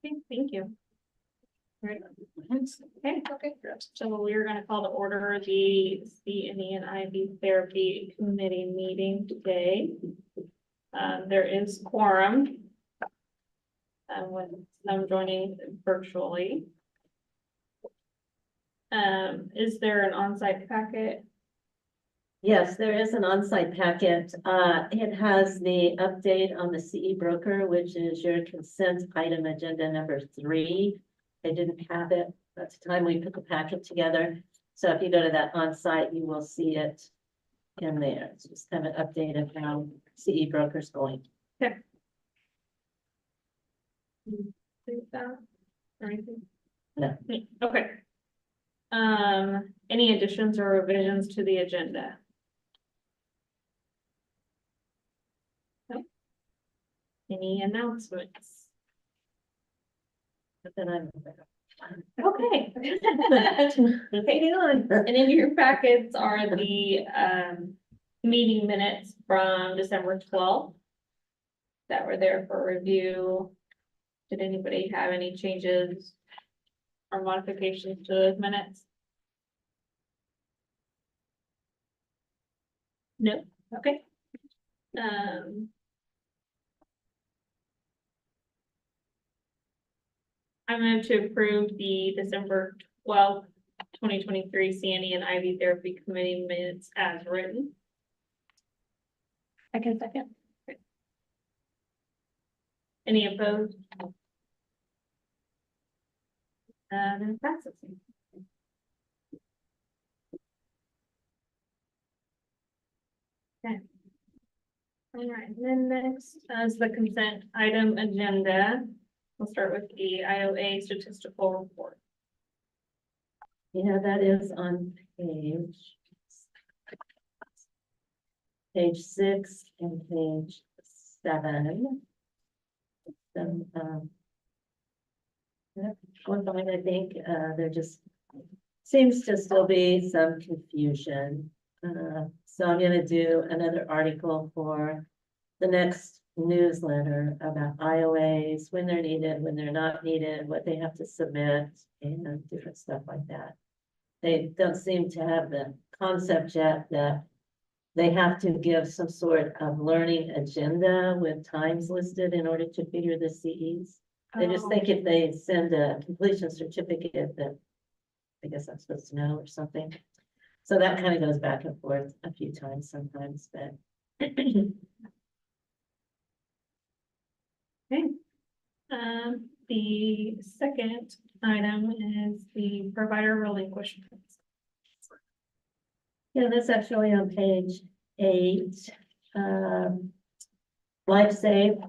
Okay, thank you. Right. Okay, so we're gonna call to order the CNE and IV therapy committee meeting today. There is quorum. With some joining virtually. Is there an on-site packet? Yes, there is an on-site packet. It has the update on the CE broker, which is your consent item agenda number 3. They didn't have it at the time we put the packet together. So if you go to that on-site, you will see it in there. It's just kind of an update of how CE broker's going. Okay. Think that or anything? No. Okay. Any additions or revisions to the agenda? No. Any announcements? But then I'm Okay. Hang on. And in your packets are the meeting minutes from December 12th that were there for review. Did anybody have any changes or modifications to those minutes? No, okay. I move to approve the December 12th, 2023 CNE and IV therapy committee minutes as written. I can second. Okay. Any opposed? Then it passes. Okay. All right, and then next is the consent item agenda. We'll start with the IOA statistical report. Yeah, that is on page 6 and page 7. Going fine, I think. There just seems to still be some confusion. So I'm gonna do another article for the next newsletter about IOAs, when they're needed, when they're not needed, what they have to submit, and different stuff like that. They don't seem to have the concept yet that they have to give some sort of learning agenda with times listed in order to figure the CEs. They just think if they send a completion certificate that I guess I'm supposed to know or something. So that kind of goes back and forth a few times sometimes, but. Okay. The second item is the provider relinquishment. Yeah, that's actually on page 8. Life Save.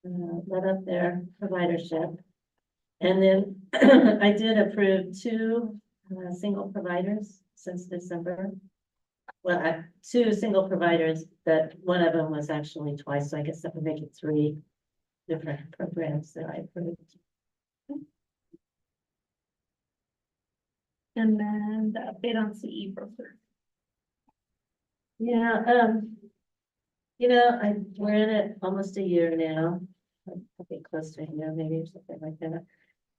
Let up their providership. And then I did approve 2 single providers since December. Well, 2 single providers, but one of them was actually twice, so I guess that would make it 3 different programs that I approved. And then the update on CE broker. Yeah, we're in it almost a year now. I think close to a year, maybe, or something like that.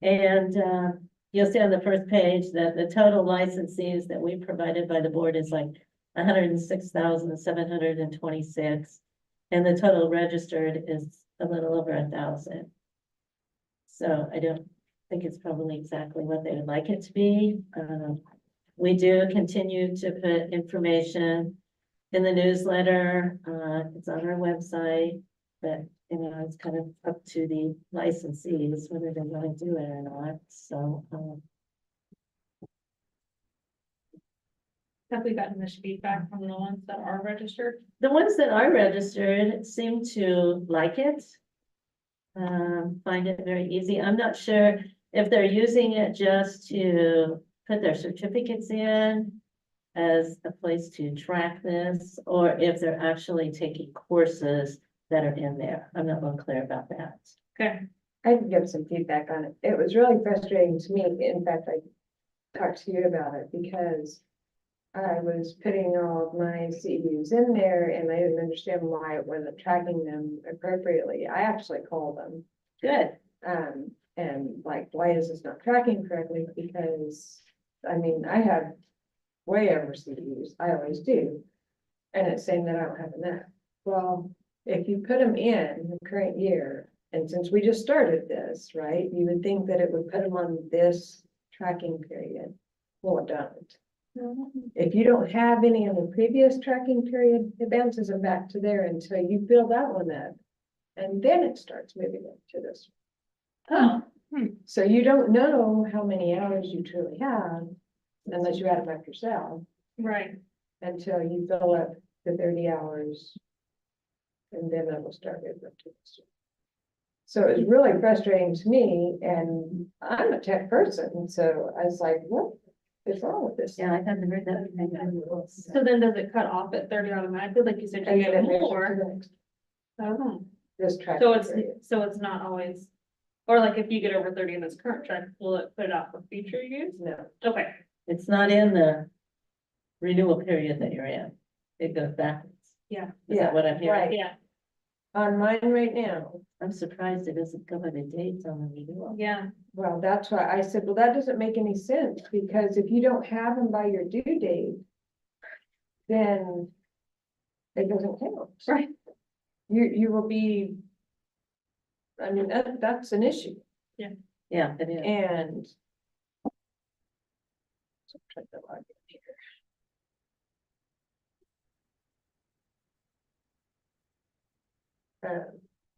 And you'll see on the first page that the total licensees that we provided by the board is like 106,726. And the total registered is a little over 1,000. So I don't think it's probably exactly what they would like it to be. We do continue to put information in the newsletter. It's on our website, but it's kind of up to the licensees whether they're going to do it or not. So Have we gotten much feedback from the ones that are registered? the ones that are registered seem to like it. Find it very easy. I'm not sure if they're using it just to put their certificates in as a place to track this, or if they're actually taking courses that are in there. I'm not real clear about that. Okay. I can give some feedback on it. It was really frustrating to me. In fact, I talked to you about it because I was putting all of my CEUs in there and I didn't understand why it wasn't tracking them appropriately. I actually called them. Good. why is this not tracking correctly? Because, I mean, I have way over CEUs, I always do. And it's saying that I don't have enough. Well, if you put them in the current year, and since we just started this, right, you would think that it would put them on this tracking period. Well, it doesn't. If you don't have any in the previous tracking period, it bounces them back to there until you fill that one up. And then it starts moving up to this. Oh, So you don't know how many hours you truly have unless you add them up yourself right. until you fill up the 30 hours. And then it will start moving up to this. So it was really frustrating to me, and I'm a tech person, so I was like, what is wrong with this? Yeah, I haven't heard that. So then does it cut off at 30 automatically, like you said, you And then get it moves up to more? the next, Oh. this track. So it's not always, or like if you get over 30 in this current track, will it put it out for future use? No, Okay, It's not in the renewal period that you're in. It goes backwards. yeah, Is that what I'm hearing? right. yeah, On mine right now, I'm surprised it doesn't go by the dates on the renewal. yeah, well, that's why I said, well, that doesn't make any sense, because if you don't have them by your due date, then it doesn't count. right. You will be, I mean, that's an issue, Yeah, it is. and so try to log in here.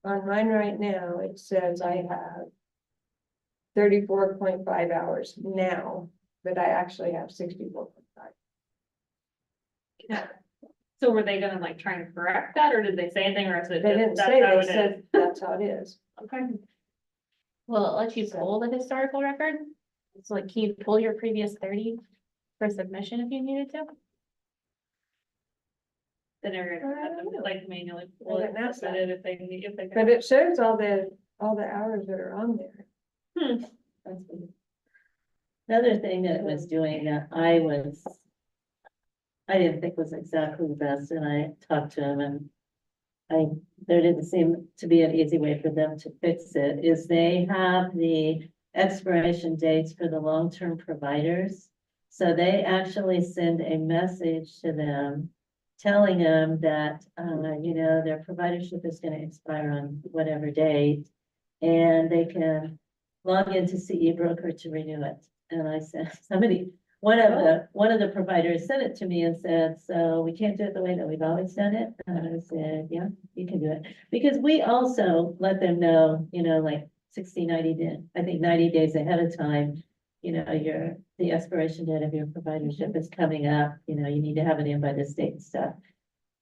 On mine right now, it says I have 34.5 hours now, but I actually have 64.5. So were they gonna like try and correct that, or did they say anything, or is it They just, didn't that's say, how they it is? said that's how it is. Okay, Will it let you pull the historical record? So like, can you pull your previous 30 for submission if you needed to? then they're gonna have to like manually pull I it, didn't ask that. if they need, if they. But it shows all the hours that are on there. That's good. Another thing that it was doing that I didn't think was exactly the best, and I talked to him and there didn't seem to be an easy way for them to fix it, is they have the expiration dates for the long-term providers. So they actually send a message to them telling them that, you know, their providership is gonna expire on whatever date. And they can log into CE Broker to renew it. And I said, one of the providers sent it to me and said, so we can't do it the way that we've always done it. And I said, yeah, you can do it. Because we also let them know, you know, like 60, 90 days, I think 90 days ahead of time, you know, the expiration date of your providership is coming up, you know, you need to have it in by this date and stuff.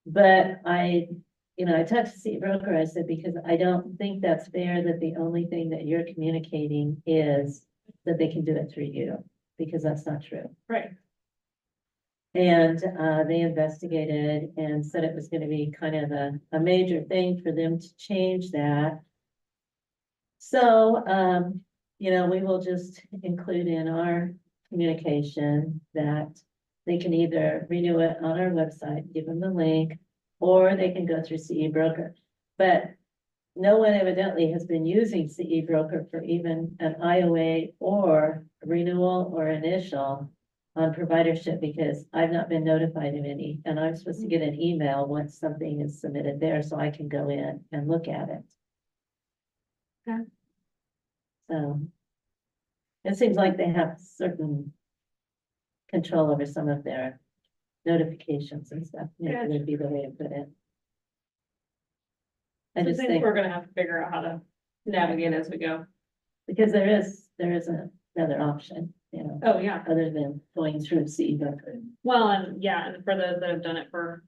But I talked to CE Broker, I said, because I don't think that's fair that the only thing that you're communicating is that they can do it through you, because that's not true. Right, And they investigated and said it was gonna be kind of a major thing for them to change that. So, you know, we will just include in our communication that they can either renew it on our website, give them the link, or they can go through CE Broker. But no one evidently has been using CE Broker for even an IOA or renewal or initial on providership, because I've not been notified of any, and I'm supposed to get an email once something is submitted there, so I can go in and look at it. Okay. So it seems like they have certain control over some of their notifications and stuff, maybe Gotcha. would be the way to put it. I I just think think, we're gonna have to figure out how to navigate as we go. because there is another option, you know, Oh, yeah, other than going through CE Broker. well, and yeah, and for those that have done it for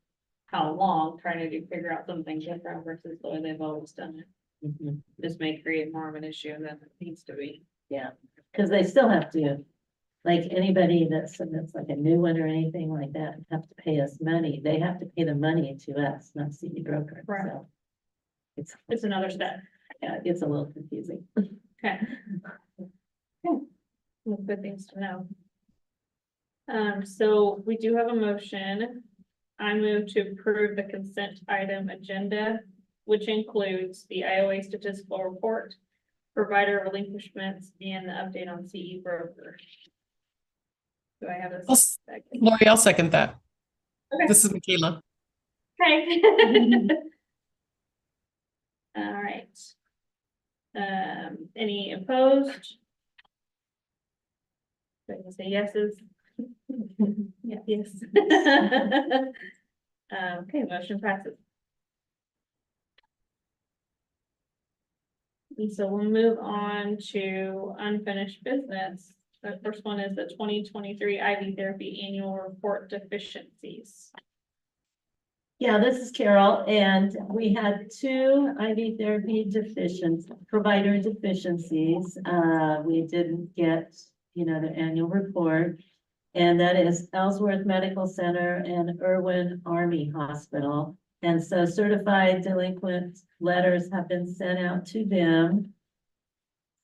how long, trying to figure out something different versus the way they've always done it. Mhm. This may create more of an issue than it needs to be. Yeah, because they still have to, like anybody that submits like a new one or anything like that, have to pay us money. They have to pay the money to us, not CE Broker, Right. so. It's another step. Yeah, it gets a little confusing. Okay. Okay. Well, good things to know. So we do have a motion. I move to approve the consent item agenda, which includes the IOA statistical report, provider relinquishments and the update on CE broker. Do I have a I'll second? Lori, I'll second that. Okay. This is Michaela. Okay. All right. Any opposed? I can say yeses. Yeah, yes. Okay, motion passes. And so we'll move on to unfinished business. The first one is the 2023 IV therapy annual report deficiencies. Yeah, this is Carol, and we had two IV therapy provider deficiencies. We didn't get, the annual report. And that is Ellsworth Medical Center and Irwin Army Hospital. And so certified delinquent letters have been sent out to them.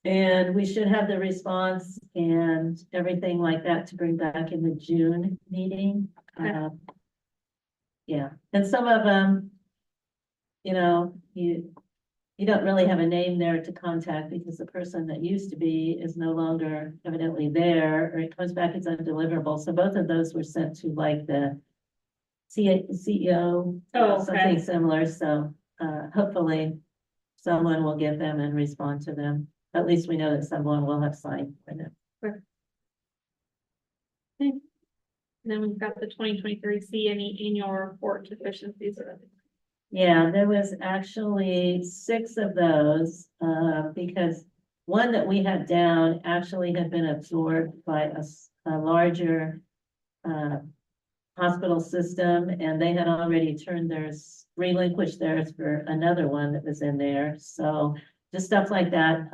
And we should have the response and everything like that to bring back in the June meeting. Okay. Yeah, and some of them, you don't really have a name there to contact because the person that used to be is no longer evidently there, or it comes back as undeliverable. So both of those were sent to like the CEO, Oh, okay. something similar. So hopefully someone will get them and respond to them. At least we know that someone will have signed for them. Then we've got the 2023 CNE annual report deficiencies. Yeah, there was actually 6 of those, because one that we had down actually had been absorbed by a larger hospital system, and they had already relinquished theirs for another one that was in there. So just stuff like that.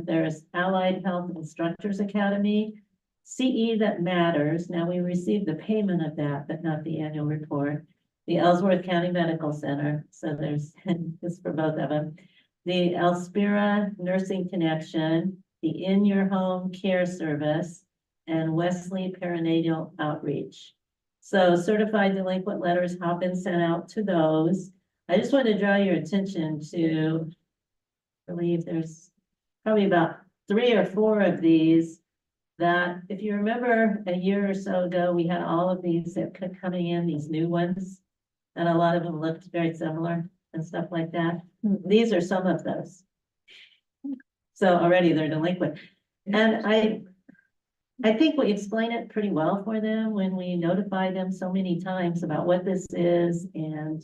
There's Allied Health Instructors Academy, CE that matters. Now we received the payment of that, but not the annual report. The Ellsworth County Medical Center, so there's this for both of them. The Elspira Nursing Connection, the In Your Home Care Service, and Wesley Perinatal Outreach. So certified delinquent letters have been sent out to those. I just want to draw your attention to, I believe there's probably about 3 or 4 of these that, if you remember a year or so ago, we had all of these that kept coming in, these new ones. And a lot of them looked very similar and stuff like that. These are some of those. So already they're delinquent. And I think we explain it pretty well for them when we notify them so many times about what this is and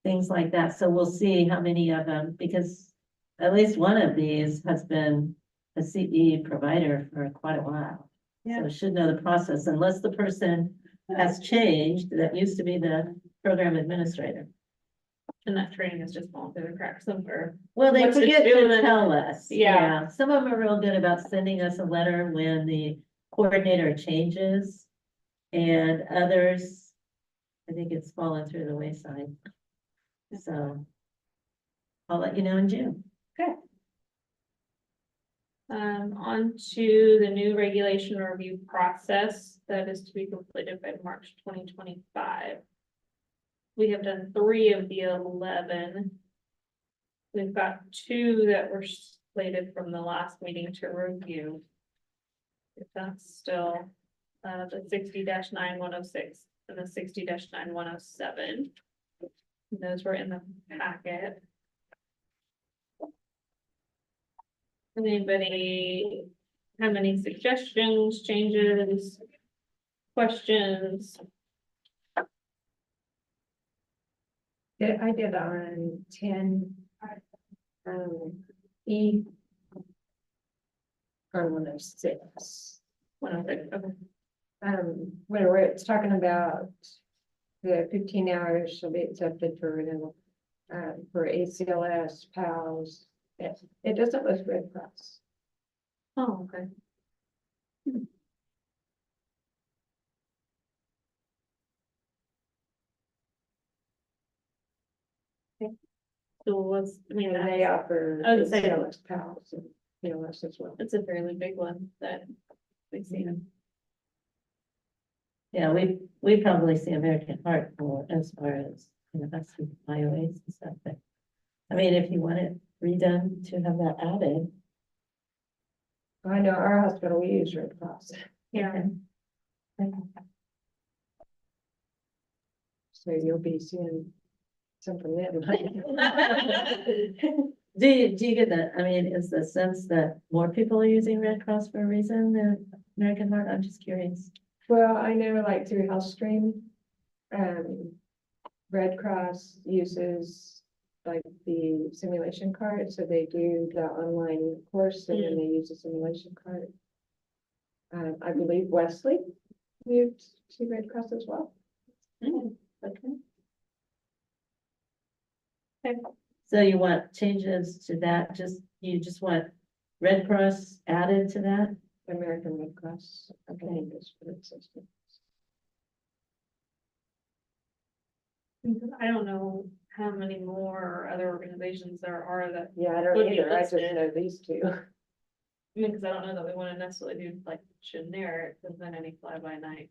things like that. So we'll see how many of them, because at least one of these has been a CE provider for quite a while. Yeah. So should know the process, unless the person has changed, that used to be the program administrator. And that training is just falling through the cracks somewhere. Well, they What's it forget to doing? tell us. Yeah. Some of them are real good about sending us a letter when the coordinator changes. And others, I think it's fallen through the wayside. So I'll let you know in June. On to the new regulation review process that is to be completed by March 2025. We have done 3 of the 11. We've got 2 that were slated from the last meeting to review. If that's still the 60-9106 and the 60-9107. Those were in the packet. Anybody have any suggestions, changes, questions? Yeah, I did on 10, E. Or 106. 106, okay. Where it's talking about the 15 hours shall be accepted for renewal, for ACLS, PALS. It doesn't list Red Cross. Oh, okay. So what's, I mean, And they offer I would say- ACLS, PALS, and PLS as well. it's a fairly big one that we see. Yeah, we probably see American Heart more as far as, that's the IOAs and stuff, but I mean, if you want it redone to have that added, I know our hospital, we use Red Cross, Yeah. so you'll be seeing something there. Do you get that? I mean, is the sense that more people are using Red Cross for a reason than American Heart? I'm just curious. Well, I know like through HealthStream, Red Cross uses like the simulation card, so they do the online course and then they use the simulation card. I believe Wesley moved to Red Cross as well. Okay. Okay. So you want changes to that, you just want Red Cross added to that? American Red Cross, I think is what it says. I don't know how many more other organizations there are that, Yeah, I don't Would be either, I just listed. know these two. I mean, because I don't know that we want to necessarily do like generic, because then any fly by night.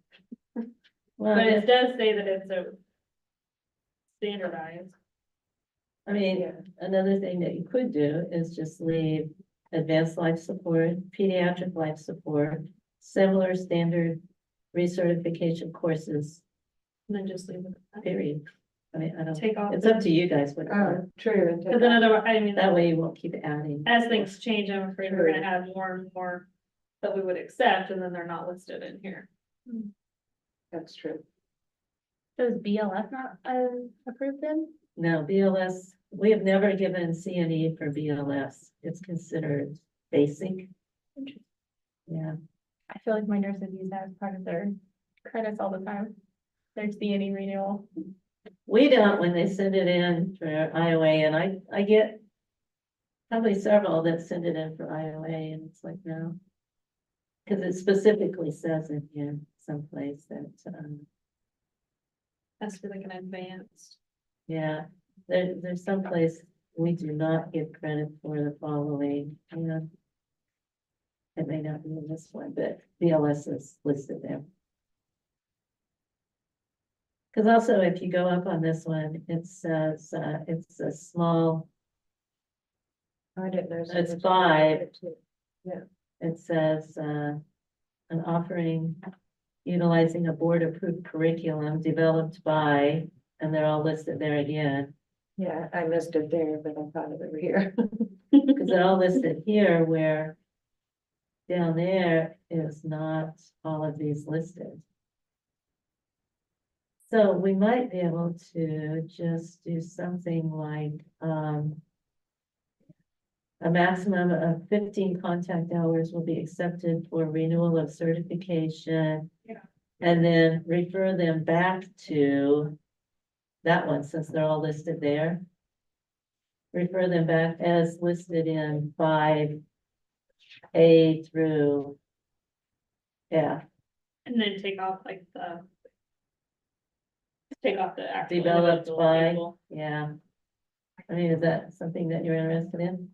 Well, But if- it does say that it's a standardized. I mean, Yeah. another thing that you could do is just leave advanced life support, pediatric life support, similar standard recertification courses, And then just leave it. period. I mean, I don't, Take off. it's up to you guys what you want. Oh, true. and take Because off. another, I mean, That way you won't keep adding. as things change, I'm afraid we're gonna have more and more that we would accept, and then they're not listed in here. That's true. Does BLF not, approved then? No, BLS, we have never given CNE for BLS. It's considered basic. Yeah, I feel like my nurses use that as part of their credits all the time. Their CNE renewal. we don't when they send it in for IOA, and I get probably several that send it in for IOA, and it's like, no. Because it specifically says in here someplace that, Has to be like an advanced. yeah, there's someplace we do not give credit for the following, it may not be in this one, but BLS is listed there. Because also, if you go up on this one, it says, it's a small, I didn't know. It's so much 5. about it, too. it says, an offering utilizing a board-approved curriculum developed by, and they're all listed there again. Yeah, I missed it there, but I thought it over here. Because they're all listed here where down there is not all of these listed. So we might be able to just do something like, a maximum of 15 contact hours will be accepted for renewal of certification. Yeah. And then refer them back to that one, since they're all listed there. Refer them back as listed in 5A through F. And then take off like take off the actual. Developed individual by, people. yeah. I mean, is that something that you're interested in?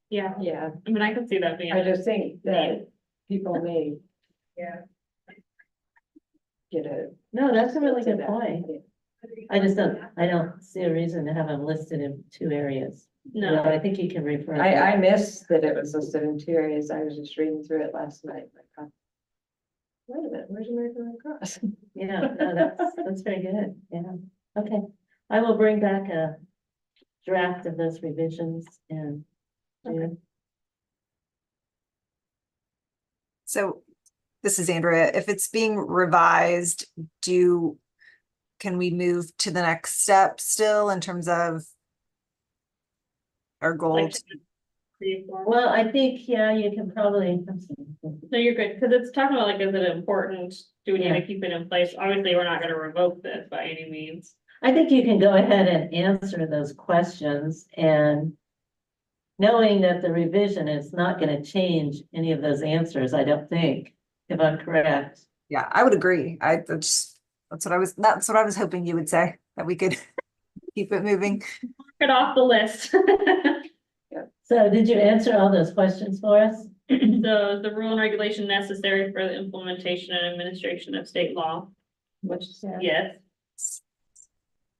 Yeah, Yeah, I mean, I can see that being. I just think that people may. Yeah. Get a. No, that's a really to good that. point. I don't see a reason to have them listed in 2 areas. No, I think you can refer. I missed that it was listed in 2 areas. I was just reading through it last night. I thought, wait a minute, where's American Red Cross? Yeah, no, that's very good, yeah, okay. I will bring back a draft of those revisions and. do- So this is Andrea. If it's being revised, can we move to the next step still in terms of our goal? like. Reform. Well, I think, yeah, you can probably. No, you're good, because it's talking about like, is it important? Do we need Yeah. to keep it in place? Obviously, we're not gonna revoke this by any means. I think you can go ahead and answer those questions, and knowing that the revision is not gonna change any of those answers, I don't think, if I'm correct. Yeah, I would agree. That's what I was hoping you would say, that we could keep it moving. Get off the list. So did you answer all those questions for us? So is the rule and regulation necessary for the implementation and administration of state law? Which, Yeah. yes.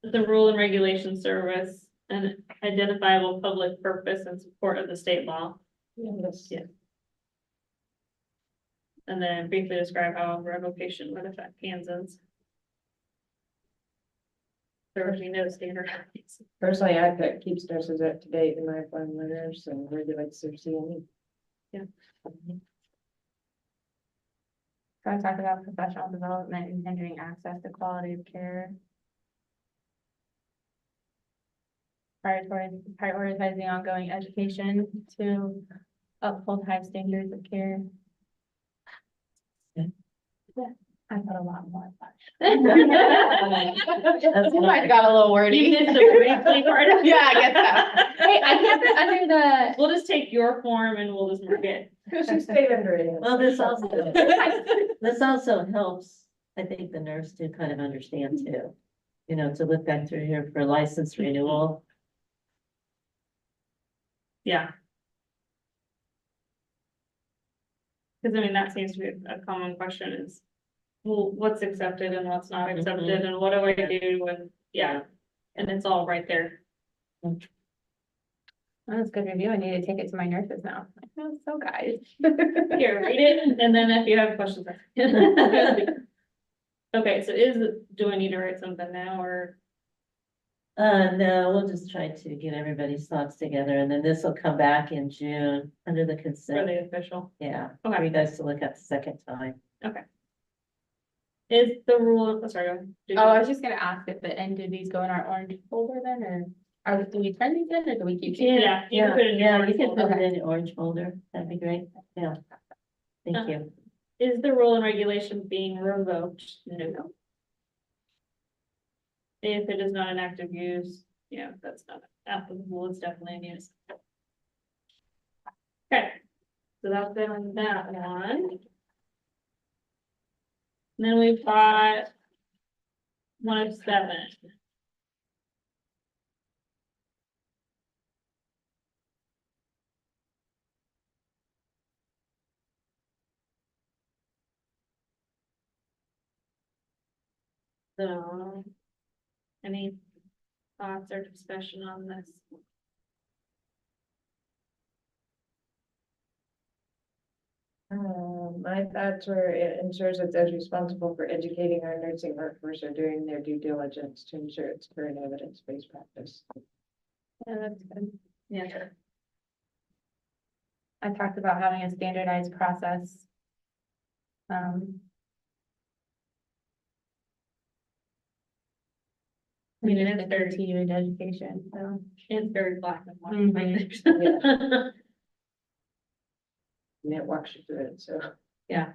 The rule and regulation service an identifiable public purpose in support of the state law. Yes. Yeah. And then briefly describe how revocation would affect Kansans. There would be no standard. Personally, I put keeps nurses up to date in my phone letters and regulates their CNE. So I talked about professional development and hindering access to quality of care. Prioritizing ongoing education to uphold high standards of care. Yeah. Yeah, I put a lot more. That's Might have got a little wordy. You missed the briefly part of it. Yeah, I guess so. Hey, I kept it under the. We'll just take your form and we'll just mark it. She stayed under it. Well, this also helps, I think, the nurse to kind of understand too. You know, to look back through here for license renewal. Yeah. Cause I mean, that seems to be a common question is, well, what's accepted and what's not accepted and what do I do and, yeah. And it's all right there. Oh, that's good review. I need to take it to my nurses now. Like, oh, so guys. Here, read it, and then if you have questions. Okay, so do I need to write something now, or? No, we'll just try to get everybody's thoughts together and then this will come back in June under the For consent. the official? Yeah, for Okay. you guys to look at the second time. Is the rule, oh, sorry, go ahead. Oh, I was just gonna ask if do these go in our orange folder then, or do we turn these in, or do we keep? these? Yeah, you can put it in your Yeah, you orange can folder. put it in the orange folder. That'd be great. Yeah. Thank you. Is the rule and regulation being revoked? No. If it is not an active use, yeah, that's not applicable, it's definitely in use. Okay, so that's been on that one. And then we've got 107. So, any thoughts or discussion on this? My thoughts were it ensures that those responsible for educating our nursing workforce are doing their due diligence to ensure it's current evidence-based practice. Yeah, that's good. Yeah. I talked about having a standardized process. I mean, it just is the very- continued education, so. It's very black and white. Mhm. And it walks you through it, so. Yeah.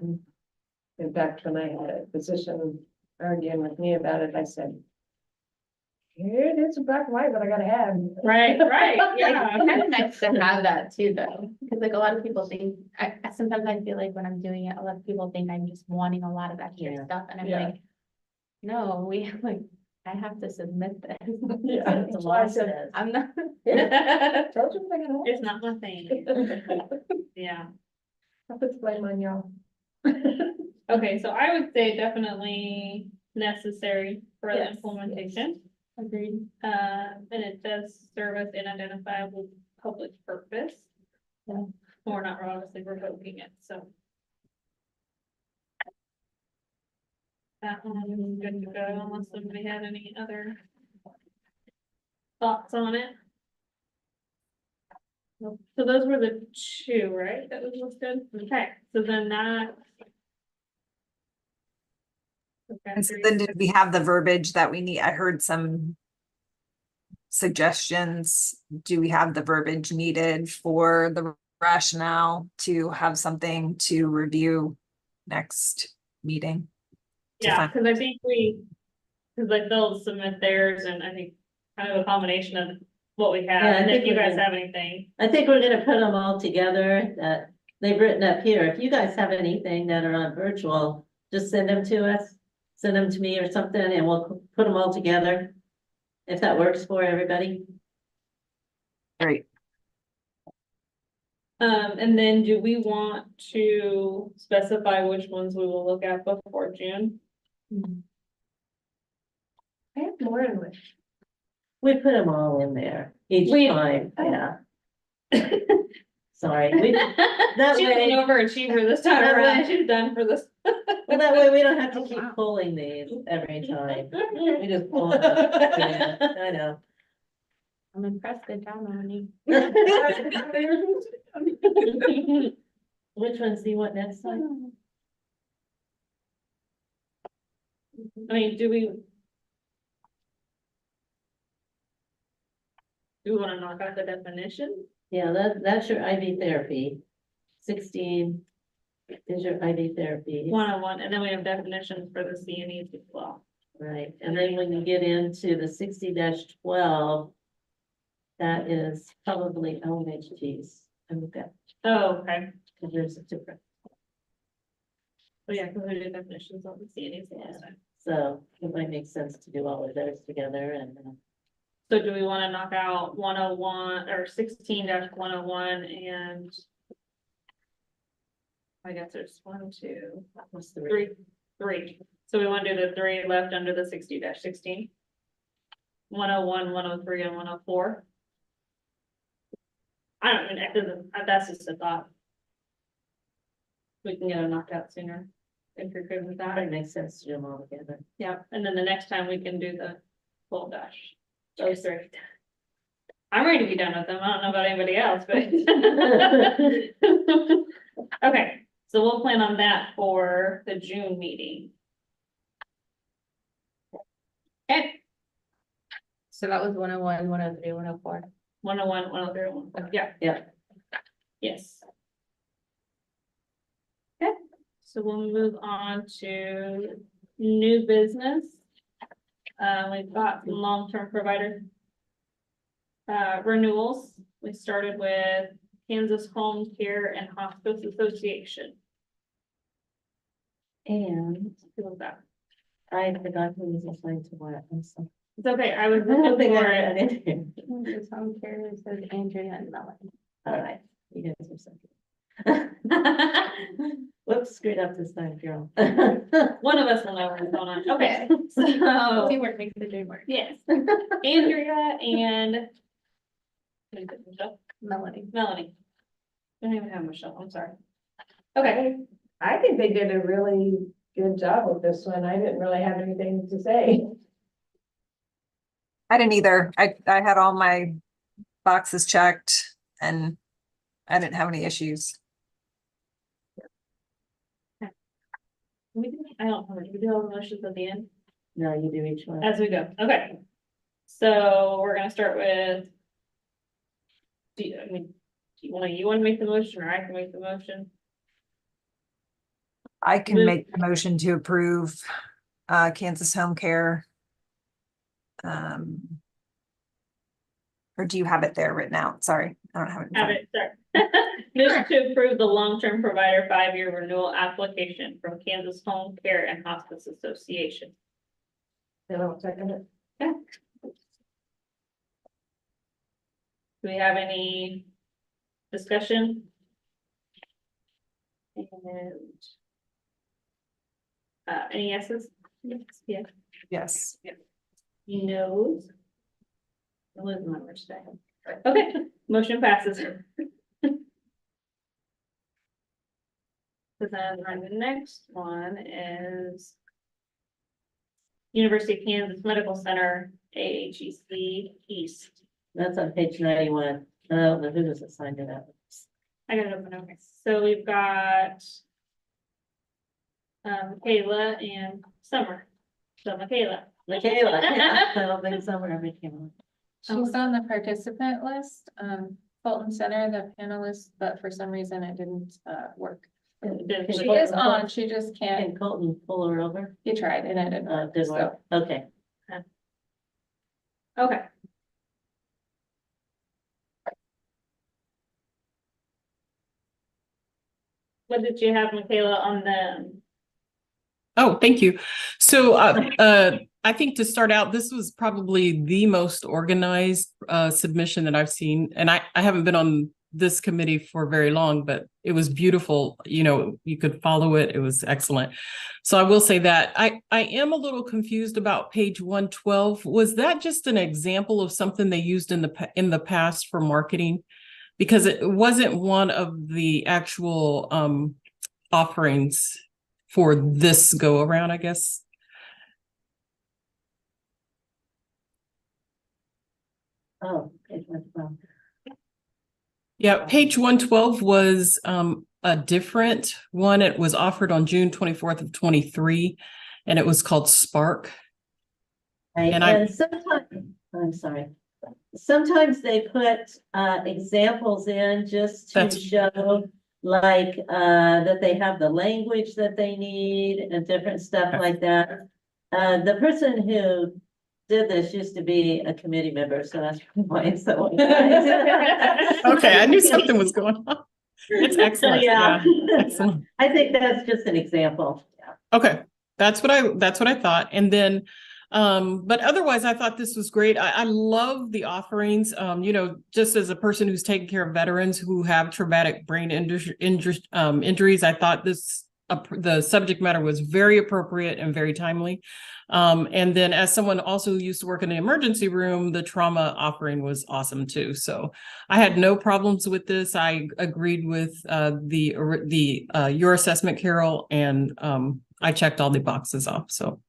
In fact, when I had a physician arguing with me about it, I said, here it is in black and white, but I gotta have. Right, right, It's yeah. kind of nice to have that too, though, because like a lot of people think, sometimes I feel like when I'm doing it, a lot of people think I'm just wanting a lot of extra Yeah. stuff, and I'm Yeah. like, no, we have like, I have to submit this. Yeah. It's a law says. I'm not. Told you I gotta It's not my thing, have. yeah. I'll put the blame on y'all. Okay, so I would say definitely necessary for the Yes, implementation. Agreed. And it does serve as an identifiable public purpose. Yeah. We're not obviously revoking it, so. That one is good to go unless somebody had any other thoughts on it. Nope. So those were the two, right? That was listed? Okay, so then that. Okay, And so then did we have the verbiage that we need? I heard some suggestions. Do we have the verbiage needed for the rationale to have something to review next meeting? to Yeah, find- cause I think cause like they'll submit theirs and I think kind of a combination of what we have, Yeah, I and if think you we're guys gonna- have anything. I think we're gonna put them all together that they've written up here. If you guys have anything that are on virtual, just send them to us. Send them to me or something and we'll put them all together. If that works for everybody. Great. And then do we want to specify which ones we will look at before June? I have more in which. We put them all in there each We- time, yeah. Sorry. That She's way, an overachiever this time that around. way- She's done for this. well, that way we don't have to keep pulling these every time. We just pull them. I know. I'm impressed. Good job, Melanie. Which ones do you want next time? I mean, do we want to knock out the definition? Yeah, that's your IV therapy. 16 is your IV therapy. 101, and then we have definitions for the CNEs as well. Right, and then when you get into the 60-12, that is probably LMHTs. And we've got, Oh, okay. because there's a different, Oh, yeah, because we did definitions on the CNEs last time. so it might make sense to do all of those together and. So do we want to knock out 101 or 16-101 and I guess there's 1, 2, What's the rate? 3. So we want to do the 3 left under the 60-16. 101, 103, and 104. I don't mean, it doesn't, that's just a thought. We can get it knocked out sooner if you're good with that. That makes sense to do them all together. Yeah, and then the next time we can do the full dash. Those 3. I'm ready to be done with them. I don't know about anybody else, but. Okay, so we'll plan on that for the June meeting. Okay, So that was 101, 103, 104. 101, 103, 104, yeah. Yeah. Yes. Okay, so we'll move on to new business. We've got some long-term provider renewals. We started with Kansas Home Care and Hospice Association. And Who was that? I forgot who was assigned to what. I'm sorry. It's okay, I was I don't looking think I for had it. it in here. This home care says Andrea and Melanie. All right, you guys are so good. Whoops, screwed up this time, girl. One of us will know what's going on. Okay, so, Teamwork makes the dream work. yes, Andrea and Melanie. Melanie. I don't even have Michelle, I'm sorry. Okay, I think they did a really good job with this one. I didn't really have anything to say. I didn't either. I had all my boxes checked and I didn't have any issues. I don't remember, do we do all the motions at the end? No, you do each one. As we go, okay. So we're gonna start with. Do you want to make the motion or I can make the motion? I can Move- make the motion to approve Kansas Home Care. Or do you have it there written out? Sorry, I don't have it. in Have front. it, sorry. Move to approve the long-term provider 5-year renewal application from Kansas Home Care and Hospice Association. I don't second it. Do we have any discussion? And any yeses? Yes, yeah. Yes. Noes? I lose my numbers today. Okay, motion passes. So then the next one is University of Kansas Medical Center, AHEC East. That's on page 91. I don't know who was assigned to that. I got it open, okay. So we've got Michaela and Summer. So Michaela. Michaela, yeah, I don't think somewhere ever came on. She's on the participant list, Fulton Center, the panelist, but for some reason it didn't, work. Didn't- She is on, she just can't, Can Colton pull her over? he tried and it didn't work. Did work, okay. Okay. What did you have, Michaela, on them? Oh, thank you. So I think to start out, this was probably the most organized submission that I've seen. And I haven't been on this committee for very long, but it was beautiful. You know, you could follow it. It was excellent. So I will say that I am a little confused about page 112. Was that just an example of something they used in the past for marketing? because it wasn't one of the actual offerings for this go around, I guess. Oh, page 112. Yeah, page 112 was a different one. It was offered on June 24th of 23, and it was called Spark. Right, And and sometimes, I'm sorry, sometimes they put examples in just to That's- show like that they have the language that they need and different stuff Okay. like that. The person who did this used to be a committee member, so that's why it's so. Okay, I knew something was going on. It's excellent. Yeah. Excellent. I think that's just an example. Yeah. Okay, that's what I thought. And then, but otherwise, I thought this was great. I love the offerings. You know, just as a person who's taking care of veterans who have traumatic brain injuries, I thought the subject matter was very appropriate and very timely. And then as someone also who used to work in the emergency room, the trauma offering was awesome too. So I had no problems with this. I agreed with your assessment, Carol, and I checked all the boxes off. So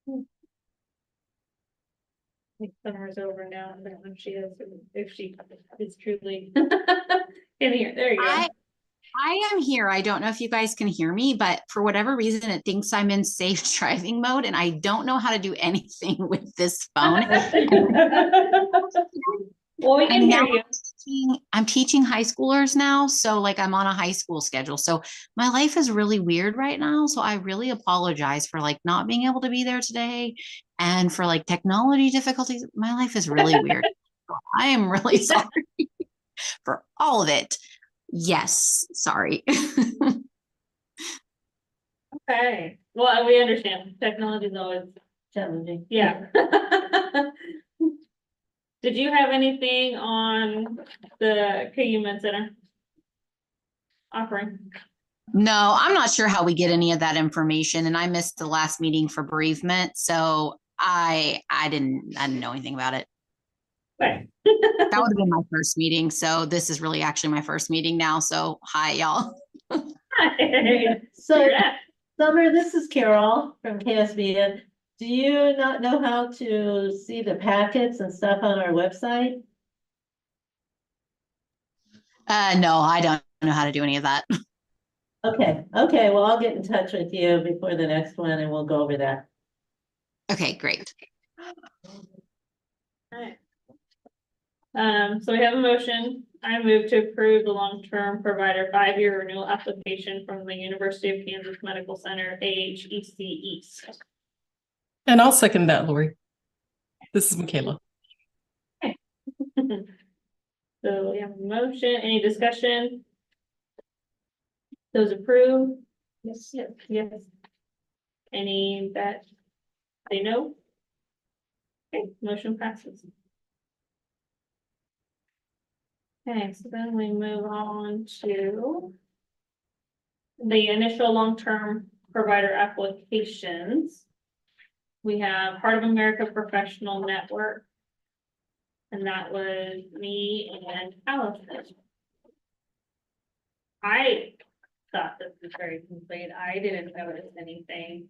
I think summer's over now. I don't know if she is truly in here. There you go. I am here. I don't know if you guys can hear me, but for whatever reason, it thinks I'm in safe driving mode and I don't know how to do anything with this phone. Well, we can And hear now you. I'm teaching high schoolers now. So like I'm on a high school schedule. So my life is really weird right now. So I really apologize for like not being able to be there today and for like technology difficulties. My life is really weird. I am really sorry for all of it. Yes, sorry. Okay. Well, we understand. Technology is always, Challenging. yeah. Did you have anything on the KU Med Center offering? No, I'm not sure how we get any of that information, and I missed the last meeting for bereavement, so I didn't know anything about it. Okay. That would have been my first meeting, so this is really actually my first meeting now. So hi, y'all. So, Summer, this is Carol from KSBN. Do you not know how to see the packets and stuff on our website? No, I don't know how to do any of that. Okay, well, I'll get in touch with you before the next one and we'll go over that. Okay, great. Alright. So we have a motion. I move to approve the long-term provider 5-year renewal application from the University of Kansas Medical Center, AHEC East. and I'll second that, Lori. This is Michaela. So we have a motion, any discussion? Those approved? Yes. Yes, yes. Any that say no? Okay, motion passes. Okay, so then we move on to the initial long-term provider applications. We have Heart of America Professional Network. And that was me and Allison. I thought this was very complete. I didn't notice anything.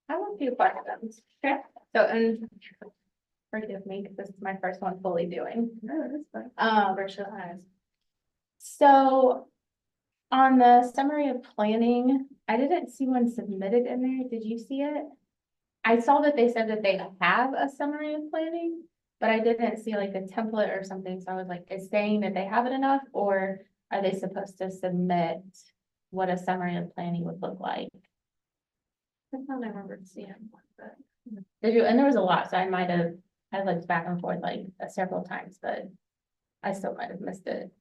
I have a few questions. Okay. So, and forgive me, because this is my first one fully doing. No, that's fine. Virtual eyes. So on the summary of planning, I didn't see one submitted in there. Did you see it? I saw that they said that they have a summary of planning, but I didn't see like a template or something. So I was like, is saying that they have it enough, or are they supposed to submit what a summary of planning would look like? I thought I remembered seeing one, but. Did you? And there was a lot, so I looked back and forth like several times, but I still might have missed it.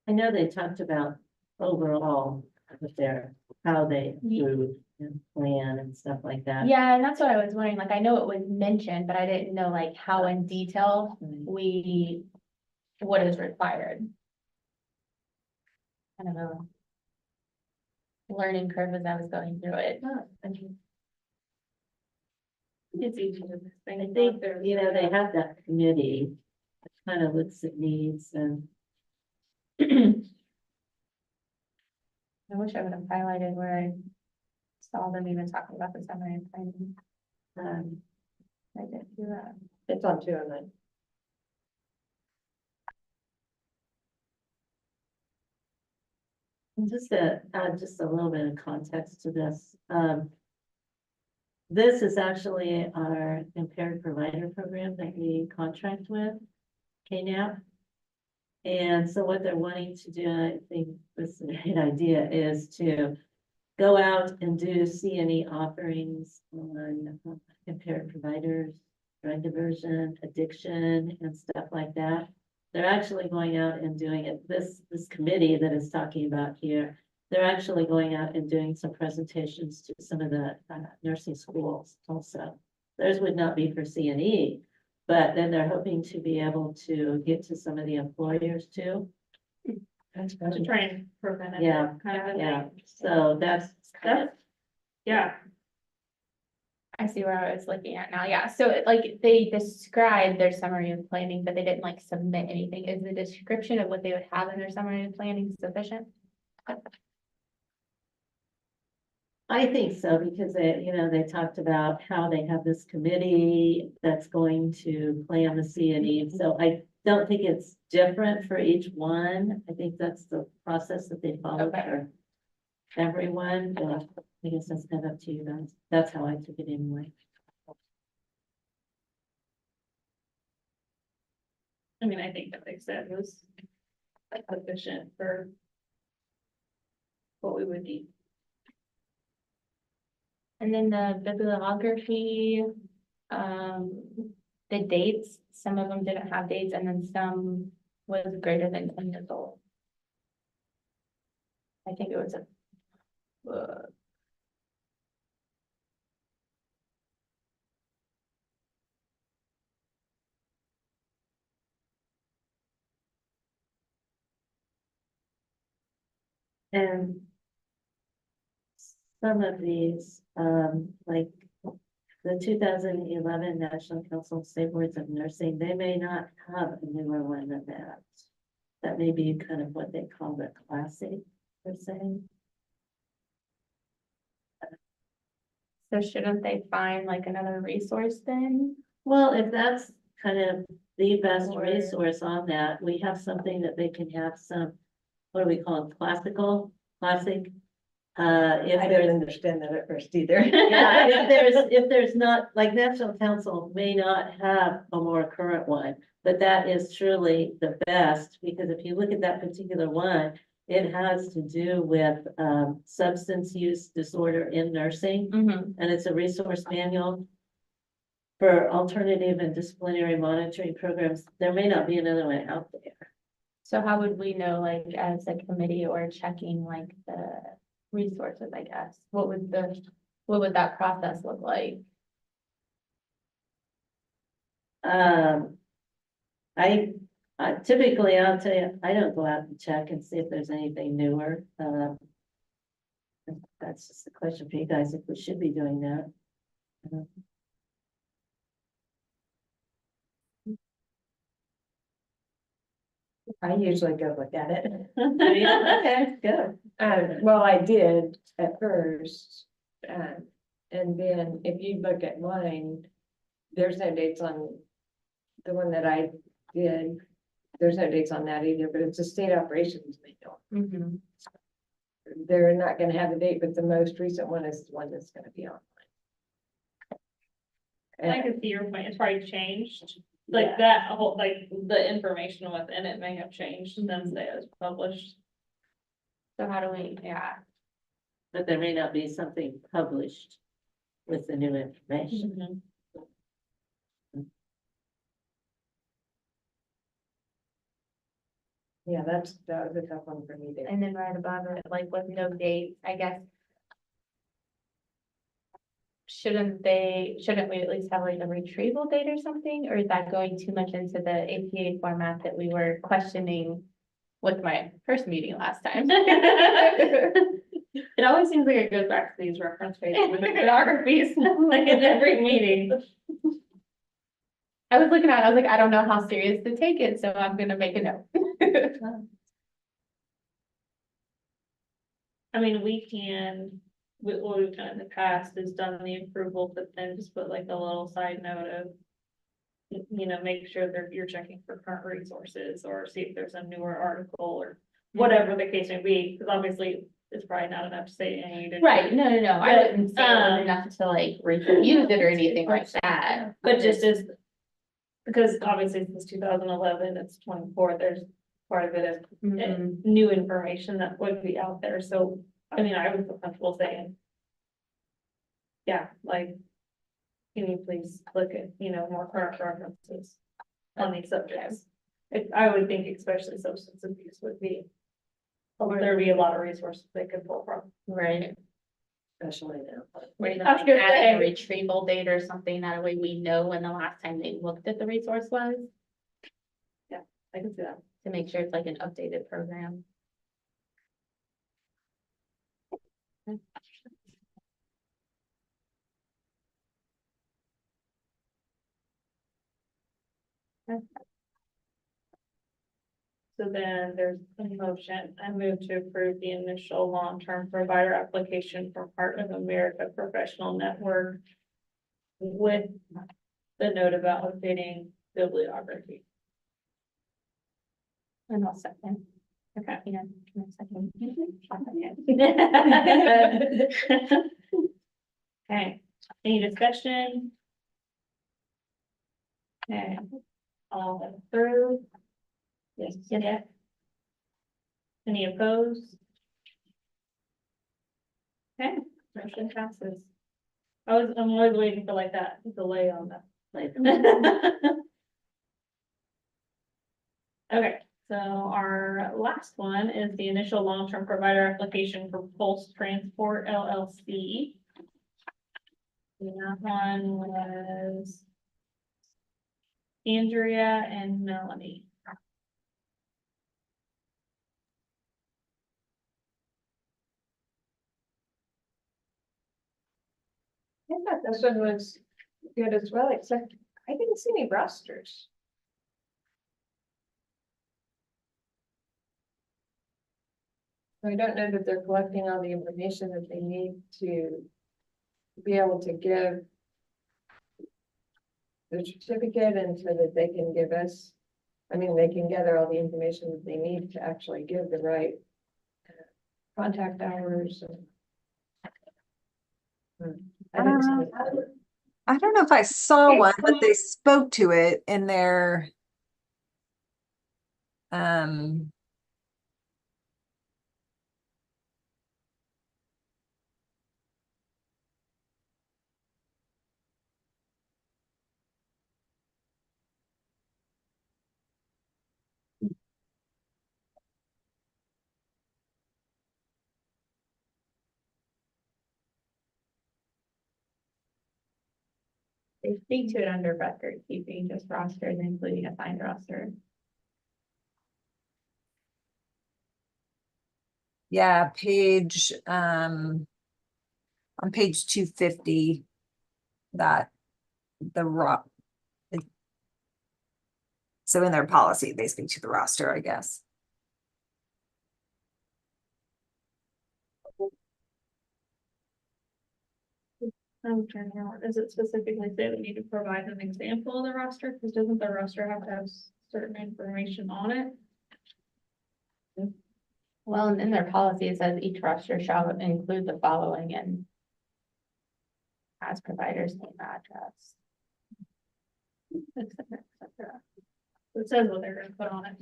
I know they talked about overall with how they approve and plan and stuff like that. Yeah, and that's what I was wondering. Like, I know it was mentioned, but I didn't know like how in detail what is required. kind of a learning curve as I was going through it. It's easy to think I about think, their. you know, they have that committee that kind of looks at needs and I wish I would have highlighted where I saw them even talking about the summary and planning. um, I didn't do that. It's on 209. and just to add just a little bit of context to this. This is actually our impaired provider program that we contract with, KNAP. And so what they're wanting to do, and I think this is a great idea, is to go out and do CNE offerings on impaired providers, drug diversion, addiction, and stuff like that. They're actually going out and doing it. This committee that is talking about here, they're actually going out and doing some presentations to some of the nursing schools also. Theirs would not be for CNE, but then they're hoping to be able to get to some of the employers too. To try and prevent it. Yeah, Kind of a Yeah, thing. so that's, Yeah, I see where I was looking at now. Yeah, so like they described their summary of planning, but they didn't like submit anything. Is the description of what they would have in their summary of planning sufficient? I think so, because they, you know, they talked about how they have this committee that's going to plan the CNE. So I don't think it's different for each one. I think that's the process that they follow Okay. for everyone. But I guess that's kind of up to you guys. That's how I took it anyway. I mean, I think that they said was sufficient for what we would need. And then the bibliography, the dates, some of them didn't have dates and then some was greater than 10 years old. I think it was a. And some of these, like the 2011 National Council of State Boards of Nursing, they may not have a newer one than that. That may be kind of what they call the classic, per se. So shouldn't they find like another resource then? Well, if that's kind of the best Or- resource on that, we have something that they can have some, what do we call it, classic. If I there's didn't understand that at first either. Yeah, if there's not, like National Council may not have a more current one, but that is truly the best, because if you look at that particular one, it has to do with substance use disorder in nursing, Mm-hmm. and it's a resource manual for alternative and disciplinary monitoring programs. There may not be another one out there. So how would we know, like, as a committee or checking like the resources, I guess? What would that process look like? Typically, I'll tell you, I don't go out and check and see if there's anything newer. That's just a question for you guys, if we should be doing that. I usually go look at it. Okay, good. Well, I did at first. And then if you look at mine, there's no dates on the one that I did. There's no dates on that either, but it's a state operations manual. Mm-hmm. They're not gonna have a date, but the most recent one is the one that's gonna be online. I can see your point, it's probably changed, like that whole, like the information within it may have changed since it was published. So how do we, yeah, But there may not be something published with the new information. Yeah, that was a tough one for me there. and then right above it, like with no dates, I guess. Shouldn't we at least have like a retrieval date or something, or is that going too much into the APA format that we were questioning with my first meeting last time. It always seems like it goes back to these reference pages with the geographies, like in every meeting. I was looking at it, I was like, I don't know how serious to take it, so I'm gonna make a note. I mean, we can, what we've done in the past is done the approval, but then just put like a little side note of, make sure that you're checking for current resources or see if there's a newer article or whatever the case may be, because obviously it's probably not enough to say any. Right, no, I But, wouldn't say it was enough to like refuse it or anything like that. But just as, because obviously since 2011, it's 24, there's part of it is Mhm. new information that would be out there, so, I mean, I would feel comfortable saying. Yeah, like, can you please look at, more current references on these subjects? I would think especially substance abuse would be, there'd be a lot of resources they could pull from. Right. Especially now. Or even I was like gonna adding a say- retrieval date or something, that way we know when the last time they looked at the resource was, I can see that. to make sure it's like an updated program. So then there's a motion, I move to approve the initial long-term provider application for Heart of America Professional Network with the note about updating bibliography. And I'll second. Okay. Yeah, can I second? Okay, any discussion? Okay, all approved? Yes, yes. Any opposed? Okay, motion passes. I'm always waiting for like that delay on that. Like, Okay, so our last one is the initial long-term provider application for Pulse Transport LLC. And that one was Andrea and Melanie. I thought this one was good as well, except I didn't see any rosters. I don't know that they're collecting all the information that they need to be able to give the certificate, and so that they can give us, I mean, they can gather all the information that they need to actually give the right contact hours. I didn't see it. I don't know if I saw one, but they spoke to it in their um They speak to it under record keeping, just rosters, including assigned roster. yeah, page on page 250 that the so in their policy, they speak to the roster, I guess. I'm trying to remember, does it specifically say we need to provide an example of the roster? Because doesn't the roster have to have certain information on it? Well, and in their policy, it says each roster shall include the following and as providers name, address. Et cetera, et cetera. It says what they're gonna put on it.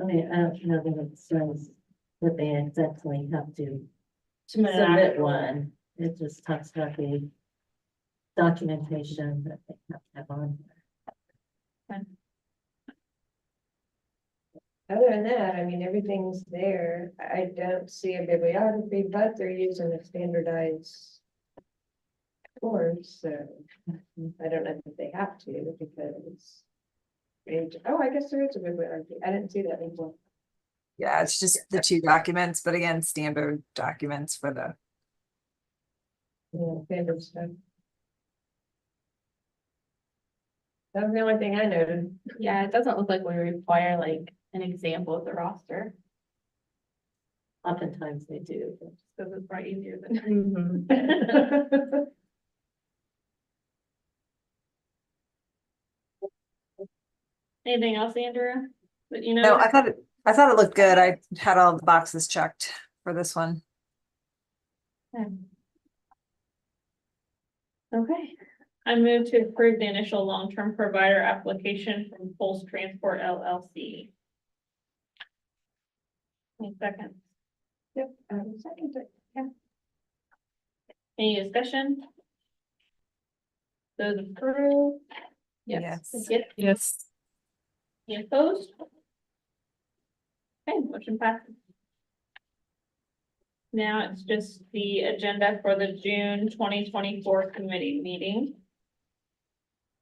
I mean, I don't know that it says that they exactly have to submit one. It just talks about the documentation that they have to have on. Other than that, I mean, everything's there. I don't see a bibliography, but they're using a standardized course, so I don't know if they have to, because oh, I guess there is a bibliography. I didn't see that before. Yeah, it's just the two documents, but again, standard documents for the, Yeah, standard stuff. That was the only thing I noted. Yeah, it doesn't look like we require like an example of the roster, Oftentimes they do. because it's probably easier than. Anything else, Andrea? That you no, know? I thought it looked good. I had all the boxes checked for this one. Okay, I move to approve the initial long-term provider application from Pulse Transport LLC. Any seconds? Yep, second, yeah. Any discussion? Those approved? Yes. Yes. Yes. Any opposed? Okay, motion passes. Now it's just the agenda for the June 2024 committee meeting.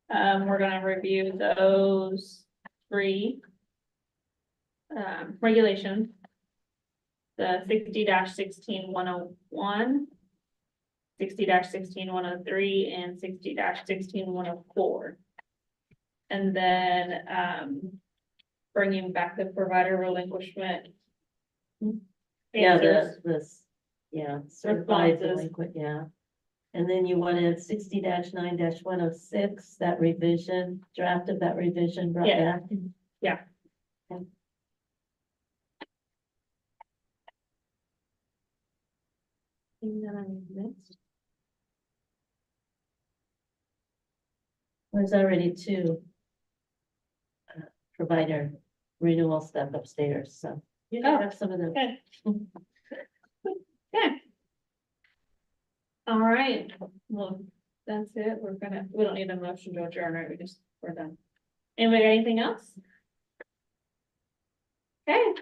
We're gonna review those three regulations. The 60-16-101, 60-16-103, and 60-16-104. And then bringing back the provider relinquishment. Yeah, answers. certified Responses. delinquent, yeah. And then you wanted 60-9-106, that revision, draft of that revision brought Yeah. back. Yeah. Okay. And then next. There's already two provider renewal stuff upstairs, so you Oh, can have some of those. Okay. Okay. All right, well, that's it. We don't need a motion to adjourn, right? We're done. Anybody got anything else? Okay,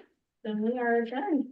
then we are adjourned.